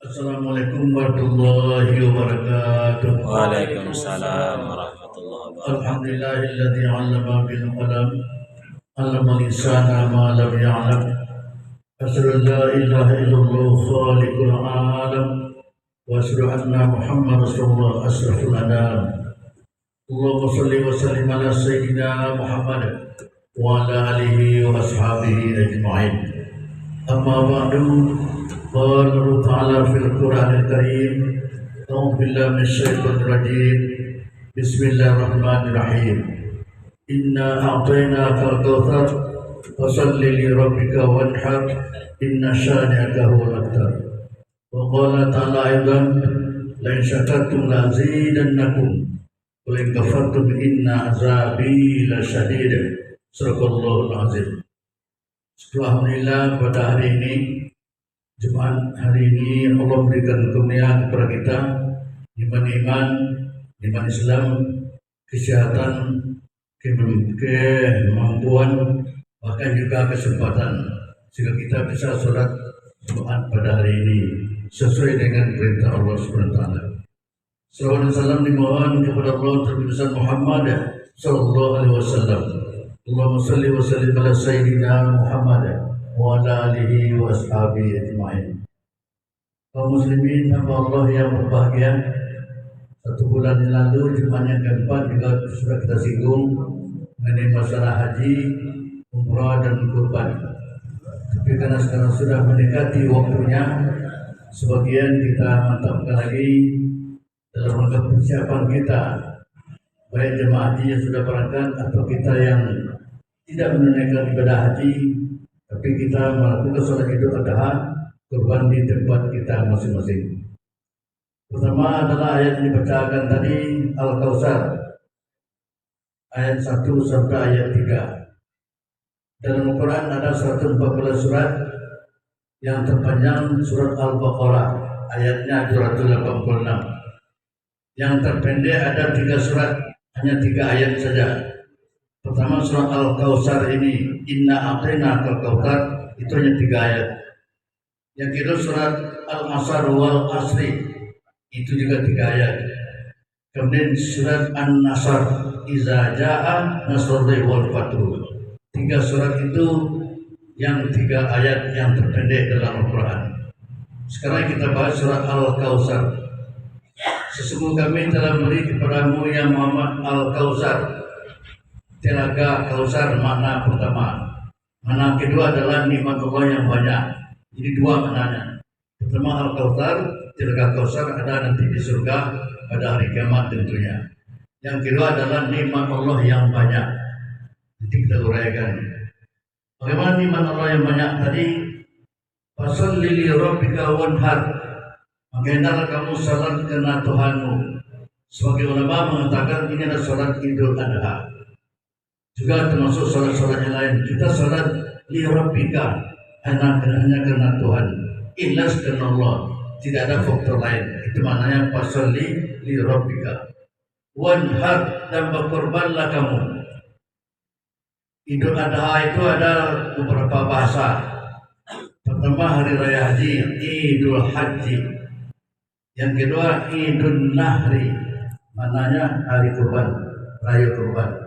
Assalamualaikum warahmatullahi wabarakatuh. Waalaikumsalam warahmatullahi wabarakatuh. Alhamdulillahilladzi 'allama bil qalam, 'allamal insana ma lam ya'lam. Asyhadu an la ilaha illallah khaliqul 'alam wa asyhadu anna Muhammadar rasulullah asraful anam. Allahumma shalli wa sallim ala sayyidina Muhammad wa ala alihi wa ashabihi ajma'in. Amma ba'du. قال الله تعالى في القرآن الكريم أعوذ بالله من الشيطان الرجيم بسم الله الرحمن الرحيم إنا أعطيناك الكوثر فصل لربك وانحر إن شانئك هو الأبتر. وقال تعالى أيضا لئن شكرتم لأزيدنكم ولئن كفرتم إن عذابي لشديد. Sadaqallahul azim. Alhamdulillah, pada hari ini Jumat hari ini Allah berikan kurnia kepada kita iman, iman Islam, kesehatan, kemampuan, bahkan juga kesempatan sehingga kita bisa sholat Jumat pada hari ini sesuai dengan perintah Allah SWT. Salawat dan salam dimohon kepada Allah terbiasa Muhammad sallallahu alaihi wasallam. Allahumma salli wa sallim ala sayyidina Muhammad wa ala alihi wa ashabihi ajma'in. Kaum muslimin hamba Allah yang berbahagia, satu bulan yang lalu Jumat yang keempat juga sudah kita singgung mengenai masalah haji, umrah dan kurban. Tapi karena sekarang sudah mendekati waktunya, sebagian kita mantapkan lagi dalam rangka persiapan kita, baik jemaah haji yang sudah berangkat atau kita yang tidak menunaikan ibadah haji tapi kita melakukan sholat Idul Adha kurban di tempat kita masing-masing. Pertama adalah ayat yang dibacakan tadi, Al-Kautsar ayat 1 sampai ayat 3. Dalam Al-Quran ada 114 surat, yang terpanjang surat Al-Baqarah ayatnya 286. Yang terpendek ada 3 surat, hanya 3 ayat saja. Pertama surat Al-Kautsar ini, Inna a'tainakal kautsar, itu hanya 3 ayat. Yang kedua surat Al-Asr wal Asri, itu juga 3 ayat. Kemudian surat An-Nasr, Iza ja'a nasrullahi wal fathu. 3 surat itu yang 3 ayat yang terpendek dalam Al-Quran. Sekarang kita bahas surat Al-Kautsar. Sesungguhnya kami telah beri kepadamu yang Muhammad Al-Kautsar, telaga Kautsar makna pertama. Makna kedua adalah nikmat Allah yang banyak. Jadi 2 maknanya. Pertama Al-Kautsar, telaga Kautsar ada nanti di surga pada hari kiamat tentunya. Yang kedua adalah nikmat Allah yang banyak. Nanti kita uraikan. Bagaimana nikmat Allah yang banyak tadi? Fasholli li rabbika wanhar. Maka hendaklah kamu salat karena Tuhanmu. Sebagai ulama mengatakan ini adalah salat Idul Adha. Juga termasuk salat-salat yang lain. Kita salat li rabbika, hanya karena Tuhan. Ikhlas karena Allah. Tidak ada faktor lain. Itu maknanya fasholli li rabbika wanhar, dan berkorbanlah kamu. Idul Adha itu ada beberapa bahasa. Pertama hari raya haji, Idul Haji. Yang kedua Idul Nahri, maknanya hari kurban, raya kurban.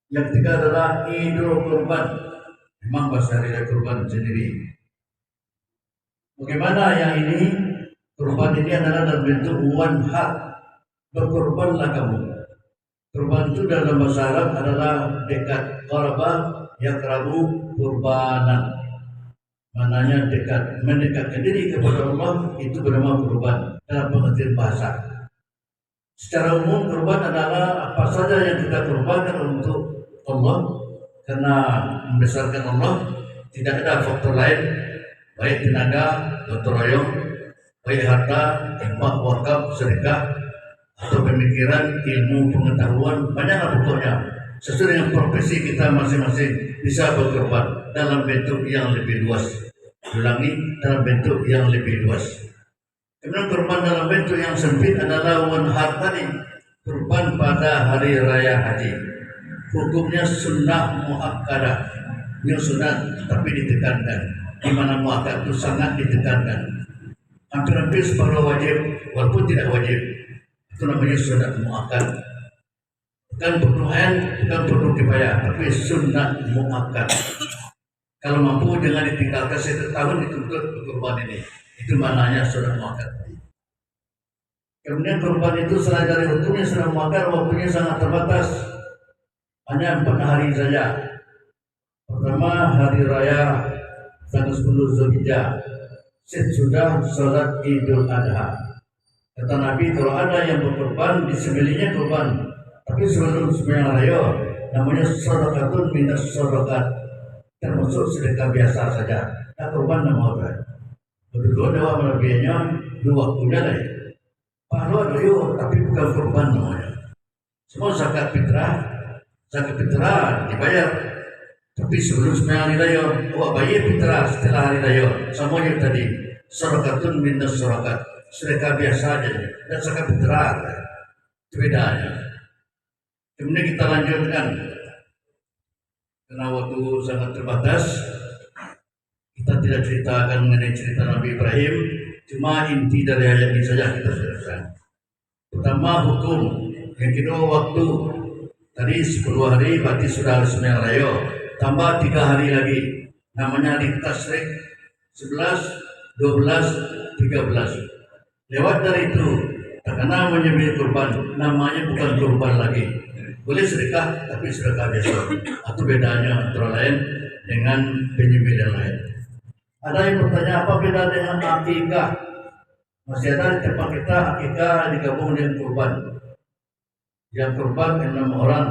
Yang ketiga adalah Idul Kurban, memang bahasa hari raya kurban sendiri. Bagaimana yang ini? Kurban ini adalah dalam bentuk wanhar, berkorbanlah kamu. Kurban itu dalam bahasa Arab adalah dekat, qaraba yakrabu kurbanan. Maknanya dekat, mendekatkan diri kepada Allah, itu bernama kurban dalam pengertian bahasa. Secara umum kurban adalah apa saja yang kita kurbankan untuk Allah karena membesarkan Allah, tidak ada faktor lain, baik tenaga, gotong royong, baik harta, infak, wakaf, sedekah, atau pemikiran, ilmu, pengetahuan, banyaklah pokoknya. Sesuai dengan profesi kita masing-masing bisa berkorban dalam bentuk yang lebih luas. Ulangi, dalam bentuk yang lebih luas. Kemudian korban dalam bentuk yang sempit adalah wanhar tadi, korban pada hari raya haji. Hukumnya sunnah muakkadah, ini sunat tapi ditekankan. Di mana muakkad itu sangat ditekankan. hampir-hampir separuh wajib, walaupun tidak wajib. Itu namanya sunat muakkad. Bukan perluan, bukan perlu kifayah, tapi sunat muakkad. Kalau mampu jangan ditinggalkan 1 tahun dituntut kurban ini. Itu maknanya sunat muakkad. Kemudian kurban itu selain dari hukumnya sunat muakkad, waktunya sangat terbatas. Hanya 4 hari saja. Pertama, hari raya tanggal 10 Zulhijjah, sesudah sholat Idul Adha. Kata Nabi, kalau ada yang berkorban, disembelihnya korban. Tapi sebelum sembahyang raya, namanya sedekatun minas sedekat, termasuk sedekah biasa saja. Tak korban nama orang. Berdua dewa melebihannya 2 waktunya lah. Pahala doyo, tapi bukan korban namanya. Semua zakat fitrah dibayar. Tapi sebelum sembahyang hari raya, awak bayar fitrah setelah hari raya. Sama yang tadi, sedekatun minas sedekat, sedekah biasa aja. Dan zakat fitrah, itu bedanya. Kemudian kita lanjutkan, karena waktu sangat terbatas, kita tidak ceritakan mengenai cerita Nabi Ibrahim, cuma inti dari ayat ini saja kita ceritakan. Pertama hukum, yang kedua waktu. Tadi 10 hari berarti sudah harus sembahyang raya, tambah 3 hari lagi, namanya hari Tasyrik, 11, 12, 13. Lewat dari itu, karena menyembelih kurban, namanya bukan kurban lagi. Boleh sedekah, tapi sedekah biasa. Itu bedanya antara lain dengan penyembelihan lain. Ada yang bertanya, apa beda dengan akikah? Masih ada di tempat kita akikah digabung dengan kurban. Yang kurban 6 orang,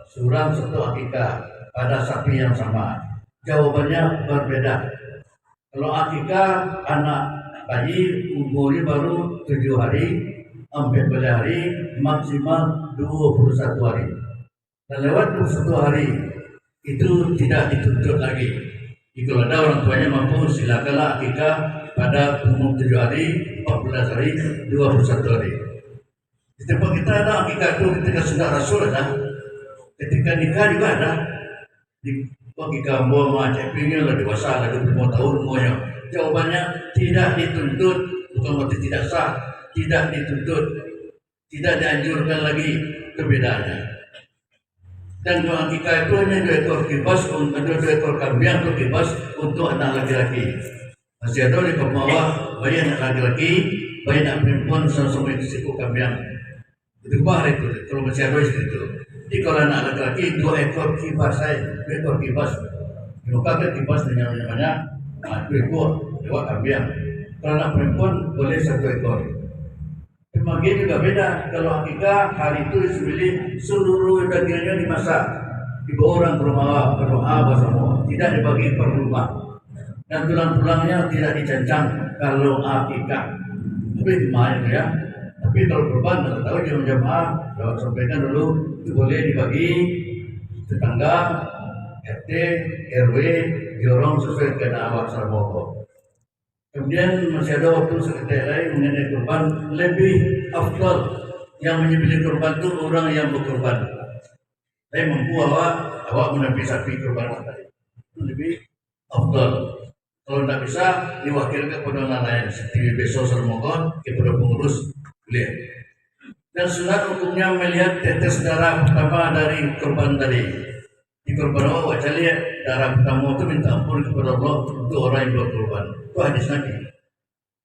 seorang 1 akikah pada sapi yang sama. Jawabannya berbeda. Kalau akikah anak bayi umurnya baru 7 hari, 14 hari, maksimal 21 hari. Dan lewat 21 hari itu tidak dituntut lagi. Kalau ada orang tuanya mampu, silakanlah akikah pada umur 7 hari, 14 hari, 21 hari. Di tempat kita ada akikah itu ketika sudah Rasul ada, ketika nikah juga ada. Di akikah buah cepingnya lah dewasa, lah 25 tahun umurnya. Jawabannya tidak dituntut, bukan berarti tidak sah, tidak dituntut, tidak dianjurkan lagi, perbedaannya. Dan doa akikah itu hanya 2 ekor kibas, 2 ekor kambing atau kibas untuk anak laki-laki. Masih ada di bawah bayi anak laki-laki, bayi anak perempuan sama-sama itu cukup kambing. Itu bahar itu, kalau masih ada itu. Jadi kalau anak laki-laki 2 ekor kibas saja, 2 ekor kibas. Maka kibas dengan namanya 2 ekor, 2 kambing. Kalau anak perempuan boleh 1 ekor. Pembagian juga beda. Kalau akikah hari itu disembelih seluruh dagingnya dimasak, dibawa orang ke rumah, berdoa bersama, tidak dibagi per rumah. Dan tulang-tulangnya tidak dicancang kalau akikah. Tapi lumayan ya. Tapi kalau kurban, tidak tahu jamaah, kalau sampaikan dulu itu boleh dibagi tetangga, RT, RW, jorong sesuai dengan awak sarmoko. Kemudian masih ada waktu seketika lain mengenai kurban, lebih afdal yang menyembelih kurban itu orang yang berkurban. Saya mampu awak menepi sapi kurban tadi, itu lebih afdal. Kalau tidak bisa, diwakilkan kepada orang lain, seperti besok sermogon kepada pengurus boleh. Dan sunat hukumnya melihat tetes darah pertama dari kurban tadi. Di kurban Allah, wajah lihat darah pertama itu minta ampun kepada Allah untuk orang yang berkurban. Itu hadis Nabi.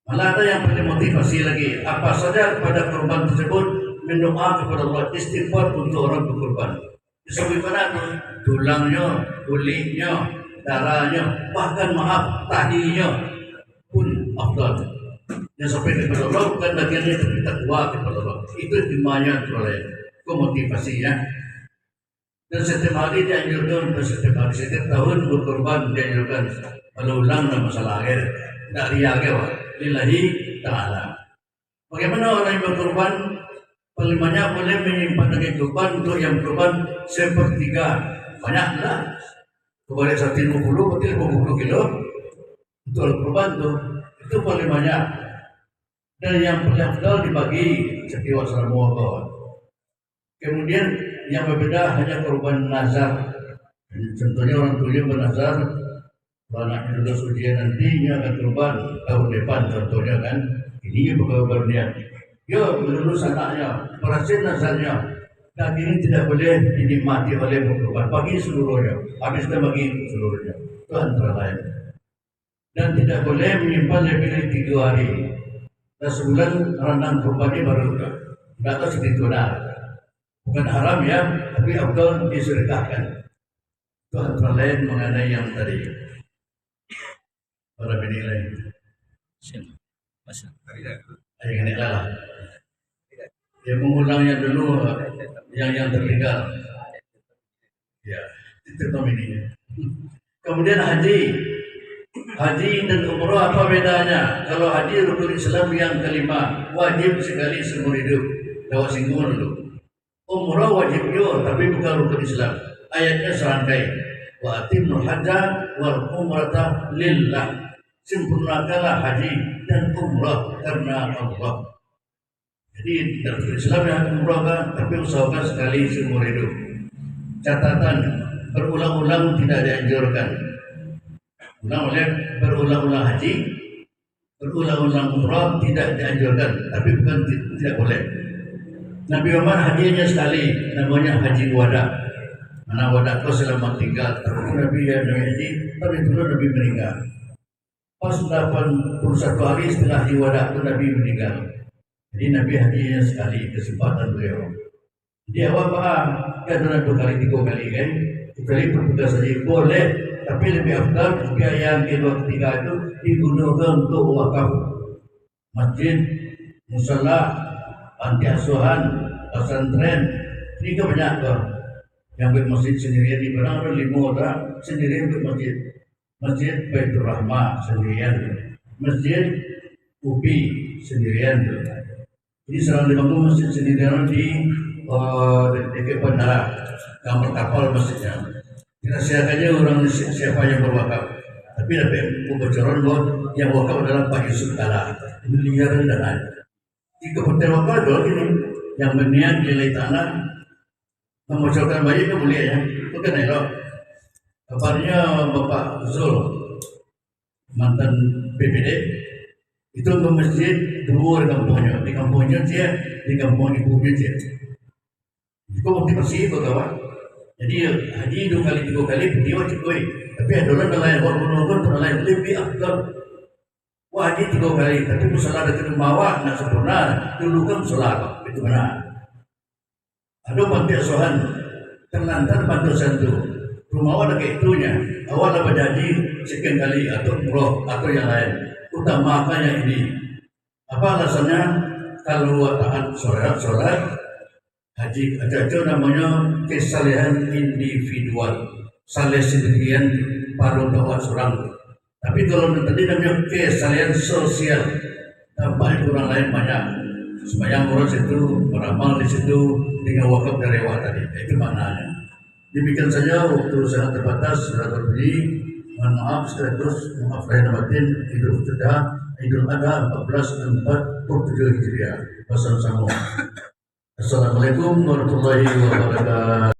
Malah ada yang punya motivasi lagi. Apa saja pada kurban tersebut mendoa kepada Allah, istighfar untuk orang berkurban. Disebut mana itu? Tulangnya, kulitnya, darahnya, bahkan maaf tahinya pun afdal. Yang sampai kepada Allah bukan bagiannya tapi takwa kepada Allah. Itu dimanya oleh motivasinya. Dan setiap hari dianjurkan, setiap tahun berkorban dianjurkan. Kalau ulang dalam masalah akhir, tidak riaga lillahi ta'ala. Bagaimana orang yang berkorban? Paling boleh menyimpan daging kurban untuk yang kurban sepertiga. Banyaklah. Kebalik 150 berarti 50 kilo. Untuk kurban itu paling banyak. Dan yang paling afdal dibagi setiap sarmoga. Kemudian yang berbeda hanya kurban nazar. Contohnya orang tuanya bernazar Kalau anaknya lulus ujian nantinya akan kurban tahun depan contohnya kan. Ini pegawai berniat. Ya, lulus anaknya, berhasil nasabnya. Dan ini tidak boleh dinikmati oleh kurban. Bagi seluruhnya. Habis itu bagi seluruhnya. Itu antara lain. Dan tidak boleh menyimpan lebih dari 3 hari. Dan sebulan rendang kurbannya baru tidak tahu segitu dah. Bukan haram ya, tapi abdul disedekahkan. Itu antara lain mengenai yang tadi. Para penilai. Sini. Masa. Yang ini lah. Yang mengulang yang dulu, yang tertinggal. Ya, itu nominnya. Kemudian haji. Haji dan umrah apa bedanya? Kalau haji rukun Islam yang kelima, wajib sekali seumur hidup. Lewat singgungan dulu. Umrah wajib juga, tapi bukan rukun Islam. Ayatnya serangkai. Wa atimul hajja wal umrata lillah. Sempurnakanlah haji dan umrah karena Allah. Jadi dalam Islam yang umrah kan, tapi usahakan sekali seumur hidup. Catatan berulang-ulang tidak dianjurkan. Berulang-ulang haji, berulang-ulang umrah tidak dianjurkan, tapi bukan tidak boleh. Nabi Muhammad hajinya sekali, namanya haji wada. Mana wada kau selama 3 tahun Nabi haji, tapi dulu Nabi meninggal. Pas 81 hari setelah haji wada itu Nabi meninggal. Jadi Nabi hajinya sekali, kesempatan beliau. Jadi awal paham, kan ada 2 kali 3 kali kan, kecuali bertugas haji boleh. Tapi lebih afdal jika yang kedua ketiga itu digunakan untuk wakaf masjid, musala, panti asuhan, pesantren. Ini kan banyak tuh. Yang buat masjid sendirian di Padang ada 5 orang sendirian buat masjid. Masjid Baitur Rahmah sendirian, masjid Ubi sendirian. Jadi serang dibangun masjid sendirian di dekat bandara, kamar kapal masjidnya. Kita siapkannya orang siapa yang berwakaf. Tapi dapat bocoran bahwa yang wakaf adalah Pak Yusuf Kala. Ini lingkaran dan lain. Jika hotel wakaf adalah ini yang berniat nilai tanah membocorkan bayi itu boleh ya. Itu kan elok. Kabarnya Bapak Zul mantan BPD itu ke masjid 2 di kampungnya. Di kampungnya dia, di kampung ibunya dia. Itu bukti bersih kawan. Jadi haji 2 kali 3 kali dia wajib koi. Tapi ada orang lain walaupun lain lebih afdal. Wah haji 3 kali, tapi musola dekat rumah nak sempurna. Dulu kan musola itu benar. Ada panti asuhan terlantar panti asuhan itu. Rumah ada kayak itunya. Awal apa jadi sekian kali atau umroh atau yang lain. Utamakan yang ini. Apa alasannya? Kalau taat sholat haji ada namanya kesalehan individual, saleh sendirian paru bawa seorang. Tapi kalau tadi namanya kesalehan sosial, tanpa orang lain banyak. Sembahyang orang situ, beramal di situ dengan wakaf dari awal tadi. Itu maknanya. Demikian saja waktu sangat terbatas, sudah terbeli. Mohon maaf sekaligus maaf lahir dan batin. Idul Fitri, Idul Adha 1447 Hijriah. Wassalamualaikum warahmatullahi wabarakatuh.